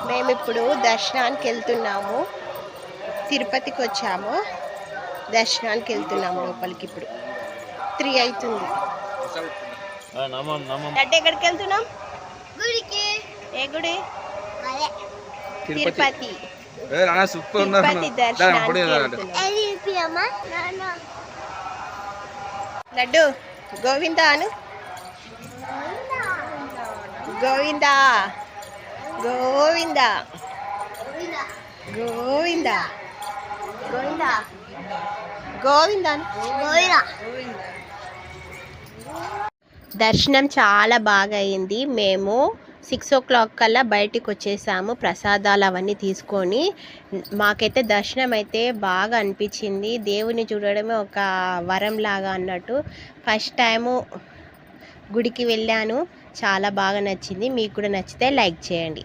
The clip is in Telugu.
మేము ఇప్పుడు దర్శనానికి వెళ్తున్నాము. తిరుపతికి వచ్చాము, దర్శనానికి వెళ్తున్నాము లోపలికి. ఇప్పుడు 3 అవుతుంది. అంటే ఎక్కడికి వెళ్తున్నాం? గుడికి. ఏ గుడి? తిరుపతి. తిరుపతి దర్శనానికి వెళ్తున్నాం. లడ్డు గోవిందా అను. గోవిందా గోవిందా గోవిందా గోవిందా గోవిందా. దర్శనం చాలా బాగా అయింది. మేము 6 o'clock కల్లా బయటికి వచ్చేసాము ప్రసాదాలు అవన్నీ తీసుకొని. మాకైతే దర్శనం అయితే బాగా అనిపించింది. దేవుని చూడడమే ఒక వరం లాగా అన్నట్టు. ఫస్ట్ టైము గుడికి వెళ్ళాను, చాలా బాగా నచ్చింది. మీకు కూడా నచ్చితే లైక్ చేయండి.